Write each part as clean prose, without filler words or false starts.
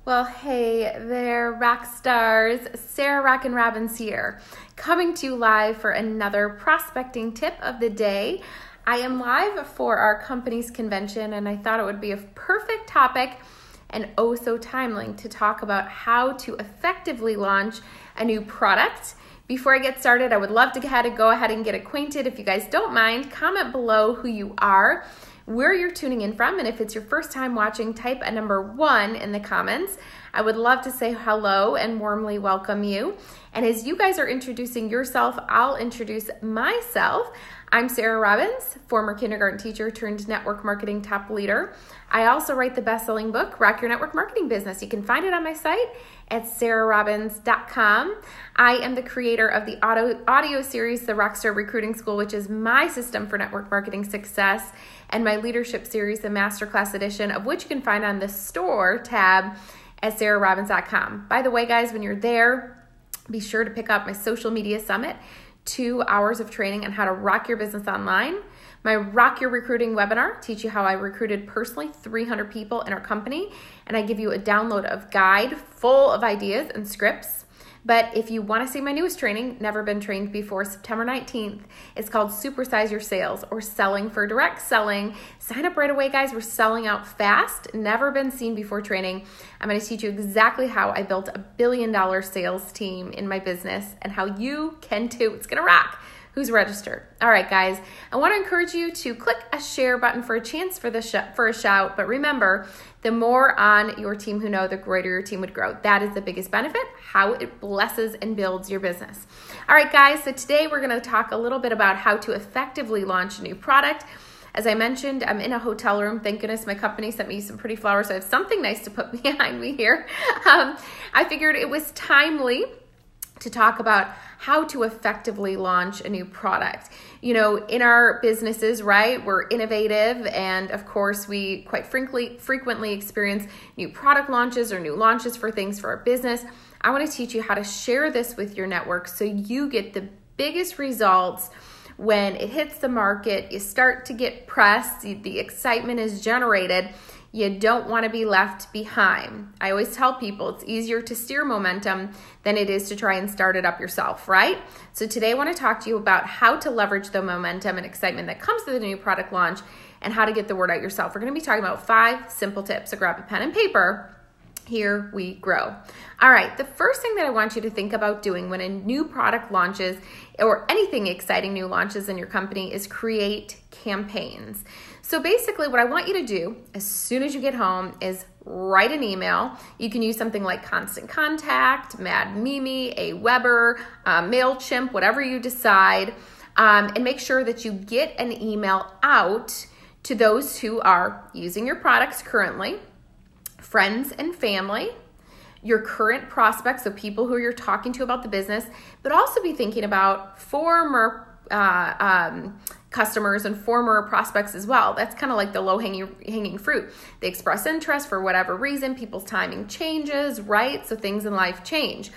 Well, hey there, rock stars. Sarah Rockin' Robbins here, coming to you live for another prospecting tip of the day. I am live for our company's convention, and I thought it would be a perfect topic and oh so timely to talk about how to effectively launch a new product. Before I get started, I would love to go ahead and get acquainted. If you guys don't mind, comment below who you are, where you're tuning in from, and if it's your first time watching, type a number 1 in the comments. I would love to say hello and warmly welcome you. And as you guys are introducing yourself, I'll introduce myself. I'm Sarah Robbins, former kindergarten teacher turned network marketing top leader. I also write the best-selling book, Rock Your Network Marketing Business. You can find it on my site at sarahrobbins.com. I am the creator of the audio series, The Rockstar Recruiting School, which is my system for network marketing success, and my leadership series, the Masterclass Edition, of which you can find on the store tab at sarahrobbins.com. By the way, guys, when you're there, be sure to pick up my social media summit, 2 hours of training on how to rock your business online. My Rock Your Recruiting webinar, teach you how I recruited personally 300 people in our company, and I give you a download of guide full of ideas and scripts. But if you want to see my newest training, Never Been Trained Before, September 19th, it's called Supersize Your Sales, or Selling for Direct Selling. Sign up right away, guys. We're selling out fast. Never been seen before training. I'm going to teach you exactly how I built a $1 billion sales team in my business and how you can too. It's going to rock. Who's registered? All right, guys, I want to encourage you to click a share button for a chance for a shout. But remember, the more on your team who know, the greater your team would grow. That is the biggest benefit, how it blesses and builds your business. All right, guys, so today we're going to talk a little bit about how to effectively launch a new product. As I mentioned, I'm in a hotel room. Thank goodness my company sent me some pretty flowers, so I have something nice to put behind me here. I figured it was timely to talk about how to effectively launch a new product. You know, in our businesses, right, we're innovative, and of course we quite frequently experience new product launches or new launches for things for our business. I want to teach you how to share this with your network so you get the biggest results when it hits the market. You start to get press, the excitement is generated. You don't want to be left behind. I always tell people it's easier to steer momentum than it is to try and start it up yourself, right? So today I want to talk to you about how to leverage the momentum and excitement that comes with a new product launch and how to get the word out yourself. We're going to be talking about 5 simple tips. So grab a pen and paper. Here we grow. All right, the first thing that I want you to think about doing when a new product launches or anything exciting new launches in your company is create campaigns. So basically what I want you to do as soon as you get home is write an email. You can use something like Constant Contact, Mad Mimi, Aweber, MailChimp, whatever you decide, and make sure that you get an email out to those who are using your products currently, friends and family, your current prospects, so people who you're talking to about the business, but also be thinking about former customers and former prospects as well. That's kind of like the low-hanging fruit. They express interest for whatever reason. People's timing changes, right? So things in life change.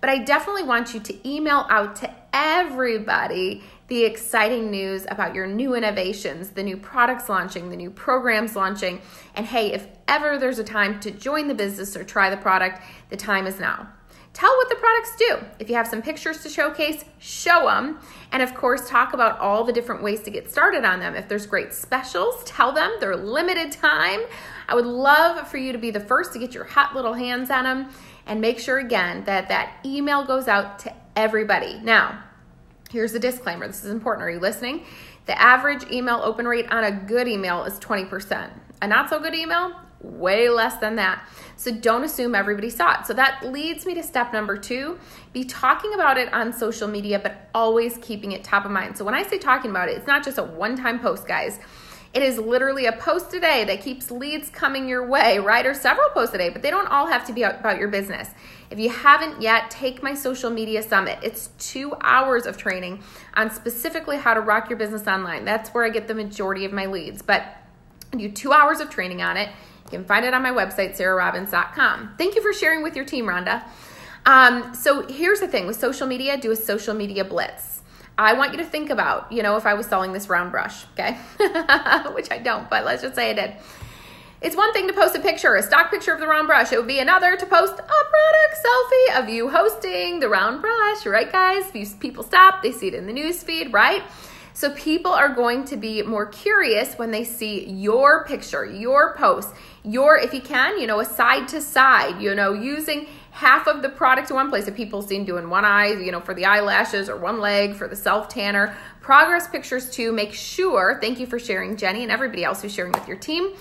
But I definitely want you to email out to everybody the exciting news about your new innovations, the new products launching, the new programs launching. And hey, if ever there's a time to join the business or try the product, the time is now. Tell what the products do. If you have some pictures to showcase, show them. And of course, talk about all the different ways to get started on them. If there's great specials, tell them they're limited time. I would love for you to be the first to get your hot little hands on them. And make sure, again, that that email goes out to everybody. Now, here's the disclaimer. This is important. Are you listening? The average email open rate on a good email is 20%. A not so good email, way less than that. So don't assume everybody saw it. So that leads me to step number 2. Be talking about it on social media, but always keeping it top of mind. So when I say talking about it, it's not just a one-time post, guys. It is literally a post a day that keeps leads coming your way, right? Or several posts a day, but they don't all have to be about your business. If you haven't yet, take my social media summit. It's 2 hours of training on specifically how to rock your business online. That's where I get the majority of my leads, but I do 2 hours of training on it. You can find it on my website, sarahrobbins.com. Thank you for sharing with your team, Rhonda. So here's the thing with social media, do a social media blitz. I want you to think about, if I was selling this round brush, okay? Which I don't, but let's just say I did. It's one thing to post a picture, a stock picture of the round brush. It would be another to post a product selfie of you hosting the round brush, right guys? People stop, they see it in the news feed, right? So people are going to be more curious when they see your picture, your post, if you can, a side to side, using half of the product in one place. If people seen doing one eye, for the eyelashes, or one leg for the self tanner. Progress pictures too. Make sure, thank you for sharing, Jenny, and everybody else who's sharing with your team.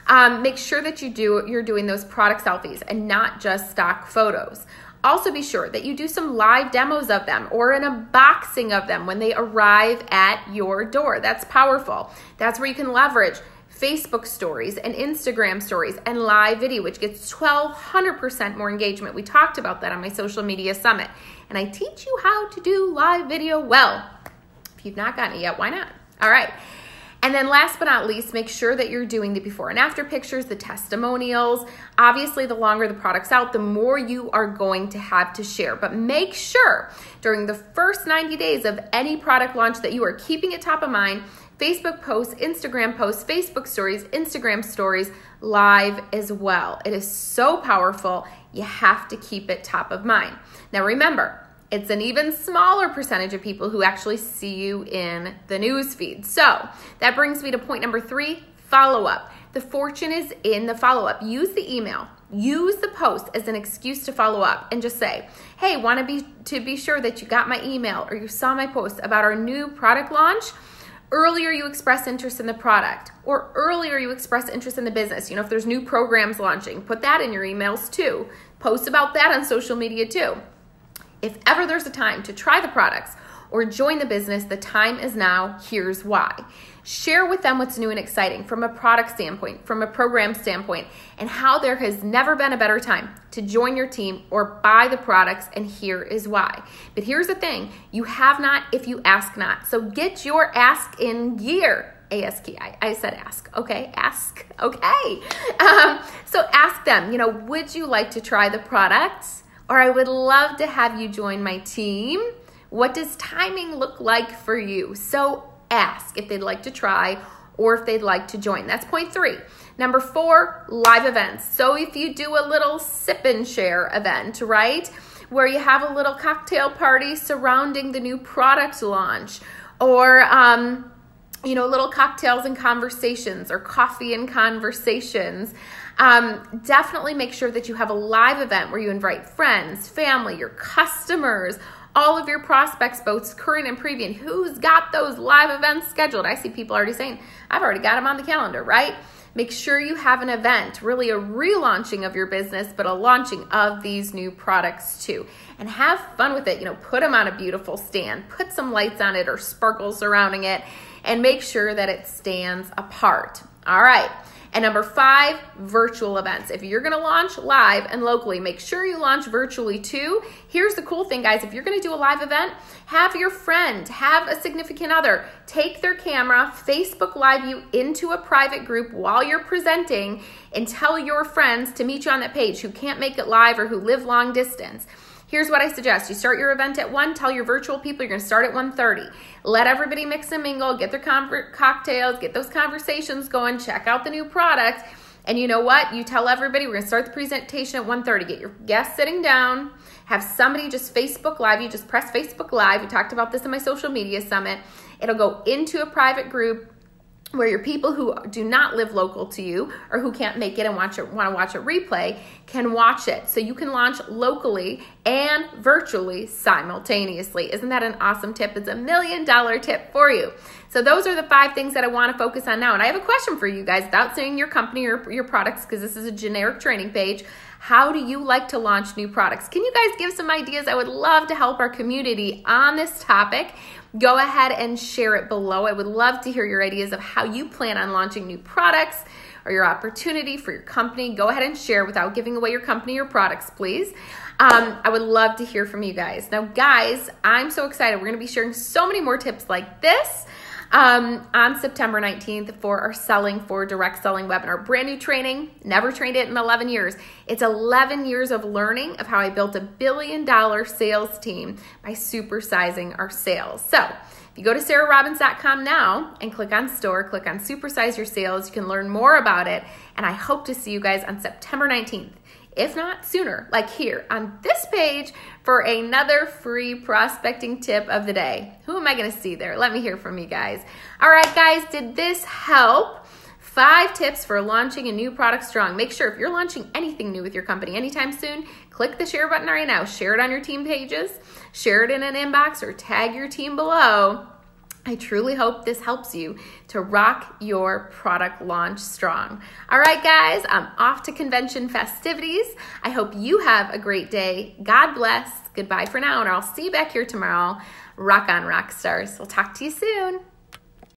Make sure that you're doing those product selfies and not just stock photos. Also be sure that you do some live demos of them or an unboxing of them when they arrive at your door. That's powerful. That's where you can leverage Facebook stories and Instagram stories and live video, which gets 1,200% more engagement. We talked about that on my social media summit. And I teach you how to do live video well. If you've not gotten it yet, why not? All right. And then last but not least, make sure that you're doing the before and after pictures, the testimonials. Obviously, the longer the product's out, the more you are going to have to share. But make sure during the first 90 days of any product launch that you are keeping it top of mind. Facebook posts, Instagram posts, Facebook stories, Instagram stories, live as well. It is so powerful. You have to keep it top of mind. Now remember, it's an even smaller percentage of people who actually see you in the news feed. So that brings me to point number 3, follow-up. The fortune is in the follow-up. Use the email. Use the post as an excuse to follow up and just say, hey, want to be sure that you got my email or you saw my post about our new product launch. Earlier you express interest in the product, or earlier you express interest in the business. If there's new programs launching, put that in your emails too. Post about that on social media too. If ever there's a time to try the products or join the business, the time is now. Here's why. Share with them what's new and exciting from a product standpoint, from a program standpoint, and how there has never been a better time to join your team or buy the products, and here is why. But here's the thing, you have not if you ask not. So get your ask in gear. ASK, I said ask, okay, ask, okay. So ask them, would you like to try the products? Or I would love to have you join my team. What does timing look like for you? So ask if they'd like to try or if they'd like to join. That's point 3. Number 4, live events. So if you do a little sip and share event, right? Where you have a little cocktail party surrounding the new product launch, or little cocktails and conversations or coffee and conversations. Definitely make sure that you have a live event where you invite friends, family, your customers, all of your prospects, both current and previous. Who's got those live events scheduled? I see people already saying, I've already got them on the calendar, right? Make sure you have an event, really a relaunching of your business, but a launching of these new products too. And have fun with it. Put them on a beautiful stand, put some lights on it or sparkles surrounding it, and make sure that it stands apart. All right. And number 5, virtual events. If you're going to launch live and locally, make sure you launch virtually too. Here's the cool thing, guys. If you're going to do a live event, have your friend, have a significant other, take their camera, Facebook Live you into a private group while you're presenting, and tell your friends to meet you on that page who can't make it live or who live long distance. Here's what I suggest. You start your event at 1, tell your virtual people you're going to start at 1:30. Let everybody mix and mingle, get their cocktails, get those conversations going, check out the new product. And you know what? You tell everybody we're going to start the presentation at 1:30. Get your guests sitting down, have somebody just Facebook Live. You just press Facebook Live. We talked about this in my social media summit. It'll go into a private group where your people who do not live local to you or who can't make it and want to watch a replay can watch it. So you can launch locally and virtually simultaneously. Isn't that an awesome tip? It's $1 million tip for you. So those are the 5 things that I want to focus on now. And I have a question for you guys without saying your company or your products, because this is a generic training page. How do you like to launch new products? Can you guys give some ideas? I would love to help our community on this topic. Go ahead and share it below. I would love to hear your ideas of how you plan on launching new products or your opportunity for your company. Go ahead and share without giving away your company or products, please. I would love to hear from you guys. Now, guys, I'm so excited. We're going to be sharing so many more tips like this. on September 19th for our Selling for Direct Selling webinar. Brand new training, never trained it in 11 years. It's 11 years of learning of how I built $1 billion sales team by supersizing our sales. So if you go to sarahrobbins.com now and click on store, click on Supersize Your Sales, you can learn more about it. And I hope to see you guys on September 19th. If not sooner, like here on this page for another free prospecting tip of the day. Who am I going to see there? Let me hear from you guys. All right, guys, did this help? 5 tips for launching a new product strong. Make sure if you're launching anything new with your company anytime soon, click the share button right now. Share it on your team pages, share it in an inbox, or tag your team below. I truly hope this helps you to rock your product launch strong. All right, guys, I'm off to convention festivities. I hope you have a great day. God bless. Goodbye for now, and I'll see you back here tomorrow. Rock on, rock stars. We'll talk to you soon.